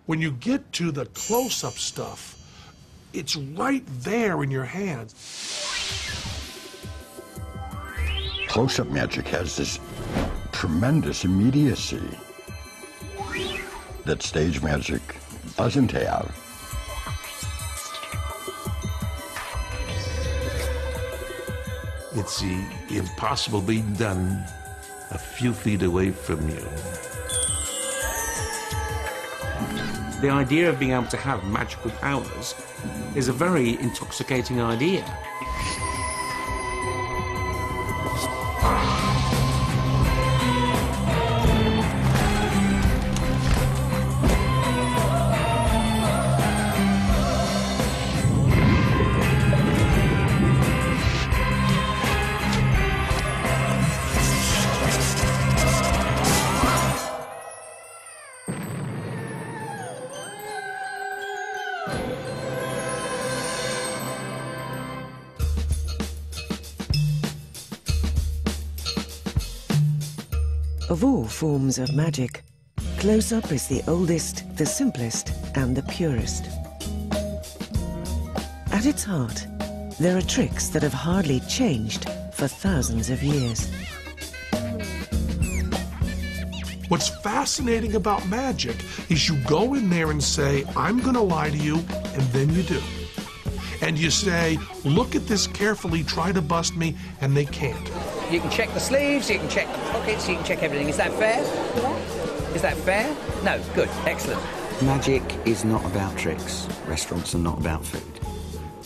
When you get to the close-up stuff, it's right there in your hand. Close-up magic has this tremendous immediacy that stage magic doesn't have. It's impossible being done a few feet away from you. The idea of being able to have magical powers is a very intoxicating idea. Of all forms of magic, close-up is the oldest, the simplest, and the purest. At its heart, there are tricks that have hardly changed for thousands of years. What's fascinating about magic is you go in there and say, I'm gonna lie to you, and then you do. And you say, look at this carefully, try to bust me, and they can't. You can check the sleeves, you can check the pockets, you can check everything. Is that fair? Yeah. Is that fair? No, good, excellent. Magic is not about tricks. Restaurants are not about food.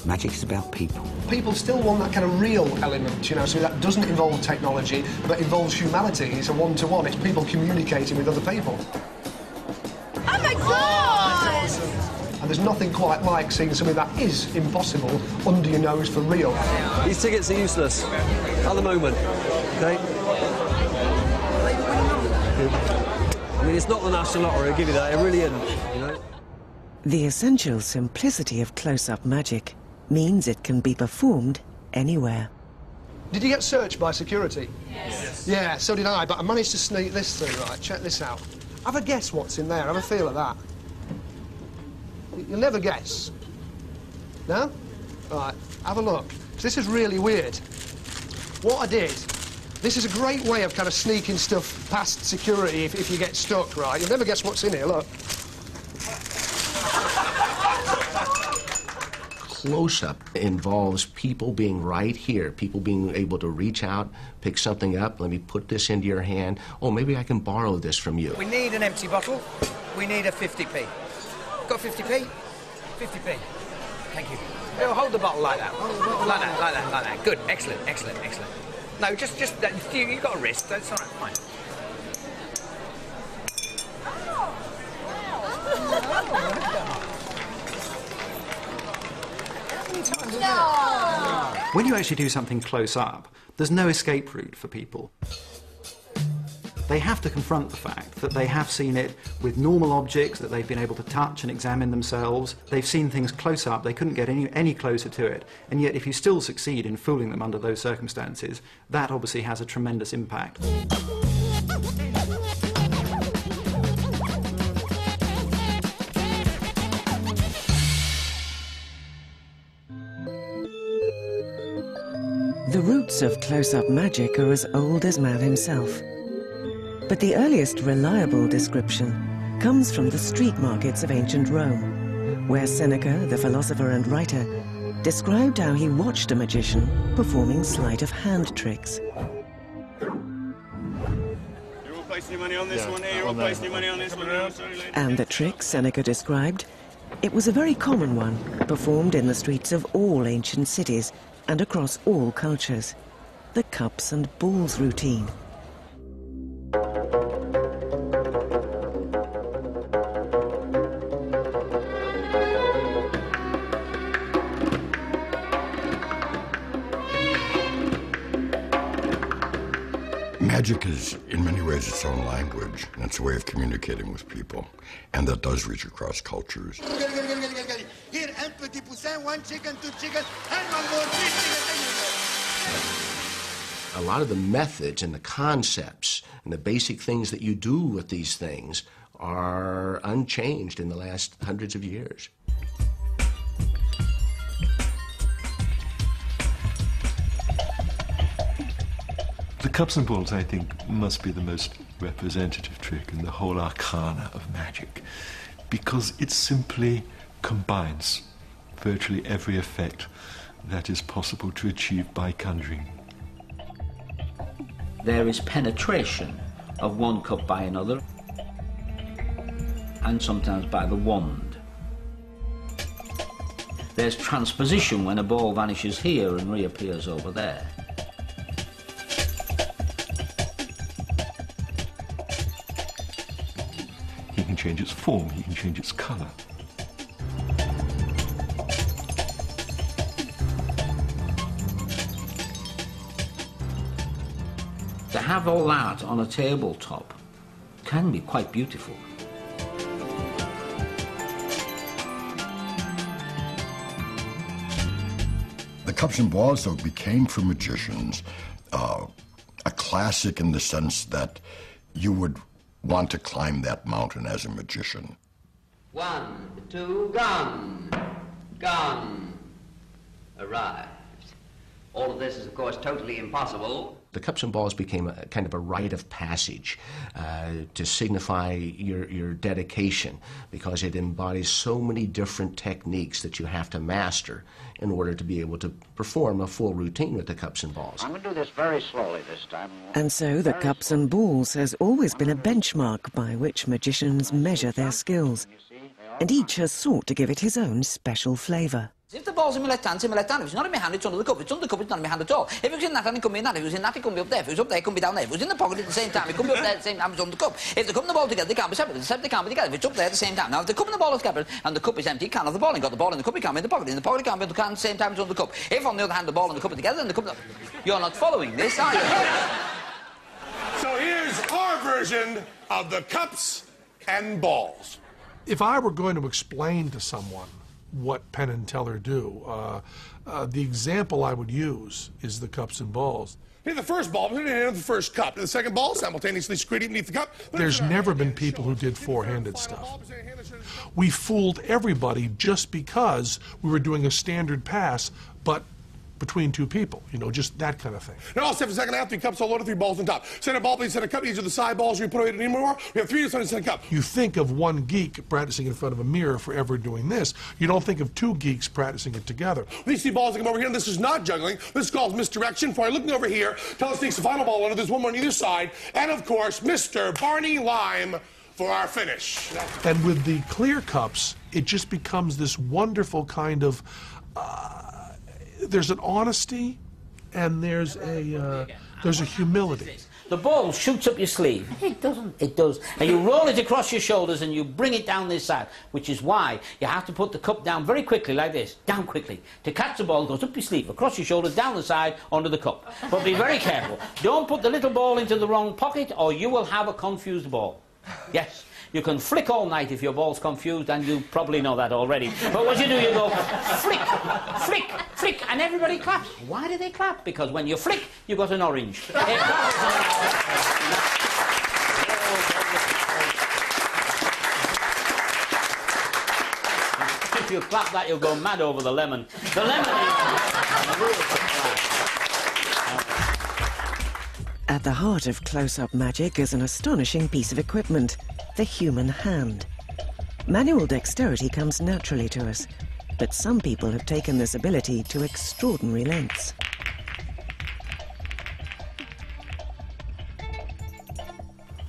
Magic is about people. People still want that kind of real element, you know, so that doesn't involve technology, but involves humanity. It's a one-to-one. It's people communicating with other people. Oh my God! And there's nothing quite like seeing something that is impossible under your nose for real. These tickets are useless at the moment, okay? I mean, it's not the National Lottery, I'll give you that, it really isn't, you know? The essential simplicity of close-up magic means it can be performed anywhere. Did you get searched by security? Yes. Yeah, so did I, but I managed to sneak this through, right? Check this out. Have a guess what's in there, have a feel of that. You'll never guess. No? Right, have a look. This is really weird. What I did, this is a great way of kind of sneaking stuff past security if you get stuck, right? You'll never guess what's in here, look. Close-up involves people being right here, people being able to reach out, pick something up, let me put this into your hand. Oh, maybe I can borrow this from you. We need an empty bottle. We need a 50p. Got 50p? 50p. Thank you. Oh, hold the bottle like that. Like that, like that, like that. Good. Excellent, excellent, excellent. No, just you've got a wrist. That's all right. Fine. No. When you actually do something close up, there's no escape route for people. They have to confront the fact that they have seen it with normal objects that they've been able to touch and examine themselves. They've seen things close up, they couldn't get any closer to it. And yet if you still succeed in fooling them under those circumstances, that obviously has a tremendous impact. The roots of close-up magic are as old as man himself. But the earliest reliable description comes from the street markets of ancient Rome, where Seneca, the philosopher and writer, described how he watched a magician performing sleight of hand tricks. You're all placing your money on this one here, you're all placing your money on this one here. And the trick Seneca described, it was a very common one, performed in the streets of all ancient cities and across all cultures, the cups and balls routine. Magic is, in many ways, its own language, and it's a way of communicating with people, and that does reach across cultures. Here, un petit poussin, 1 chicken, 2 chicken, and 1 more, 3 chicken. A lot of the methods and the concepts and the basic things that you do with these things are unchanged in the last hundreds of years. The cups and balls, I think, must be the most representative trick in the whole arcana of magic, because it simply combines virtually every effect that is possible to achieve by conjuring. There is penetration of one cup by another, and sometimes by the wand. There's transposition when a ball vanishes here and reappears over there. He can change its form, he can change its color. To have all that on a tabletop can be quite beautiful. The cups and balls, though, became for magicians a classic in the sense that you would want to climb that mountain as a magician. 1, 2, gone. Gone. Arrived. All of this is, of course, totally impossible. The cups and balls became a kind of a rite of passage to signify your dedication, because it embodies so many different techniques that you have to master in order to be able to perform a full routine with the cups and balls. I'm going to do this very slowly this time. And so the cups and balls has always been a benchmark by which magicians measure their skills, and each has sought to give it his own special flavour. If the ball's in my left hand, it's in my left hand. If it's not in my hand, it's under the cup. If it's under the cup, it's not in my hand at all. If it's in that hand, it can be in that. If it's in that, it can be up there. If it's up there, it can be down there. If it's in the pocket at the same time, it can be up there at the same time as on the cup. If the cup and the ball together, they can't be separate. Except they can't be together. If it's up there at the same time. Now, if the cup and the ball are together and the cup is empty, you can't have the ball. You got the ball in the cup, you can't be in the pocket. In the pocket, you can't be in the can at the same time as on the cup. If, on the other hand, the ball and the cup are together, and the cup... You're not following this, are you? So here's our version of the cups and balls. If I were going to explain to someone what Penn and Teller do, the example I would use is the cups and balls. Hit the first ball, put it in the first cup. The second ball, simultaneously screwed it beneath the cup. There's never been people who did four-handed stuff. We fooled everybody just because we were doing a standard pass, but between two people, you know, just that kind of thing. Now, all 7 seconds, 3 cups, all loaded, 3 balls on top. Center ball, please, center cup. These are the side balls. We put it anymore. We have 3 to center cup. You think of one geek practicing in front of a mirror forever doing this. You don't think of 2 geeks practicing it together. These 2 balls that come over here, and this is not juggling. This is called misdirection. For looking over here, Teller sneaks the final ball under. There's one more on either side. And, of course, Mr. Barney Lime for our finish. And with the clear cups, it just becomes this wonderful kind of... there's an honesty, and there's a humility. The ball shoots up your sleeve. It doesn't. It does. And you roll it across your shoulders and you bring it down this side, which is why you have to put the cup down very quickly, like this, down quickly. To catch the ball, it goes up your sleeve, across your shoulders, down the side, under the cup. But be very careful. Don't put the little ball into the wrong pocket, or you will have a confused ball. Yes. You can flick all night if your ball's confused, and you probably know that already. But what you do, you go flick, flick, flick, and everybody claps. Why do they clap? Because when you flick, you got an orange. If you clap that, you'll go mad over the lemon. The lemon is... At the heart of close-up magic is an astonishing piece of equipment, the human hand. Manual dexterity comes naturally to us, but some people have taken this ability to extraordinary lengths.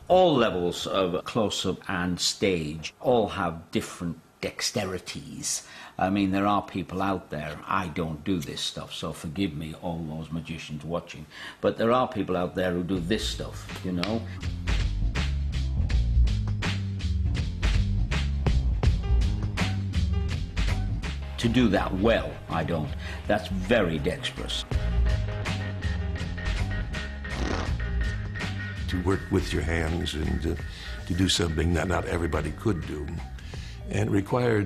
All levels of close-up and stage all have different dexterities. I mean, there are people out there, I don't do this stuff, so forgive me, all those magicians watching, but there are people out there who do this stuff, you know. To do that well, I don't. That's very dexterous. To work with your hands and to do something that not everybody could do, and required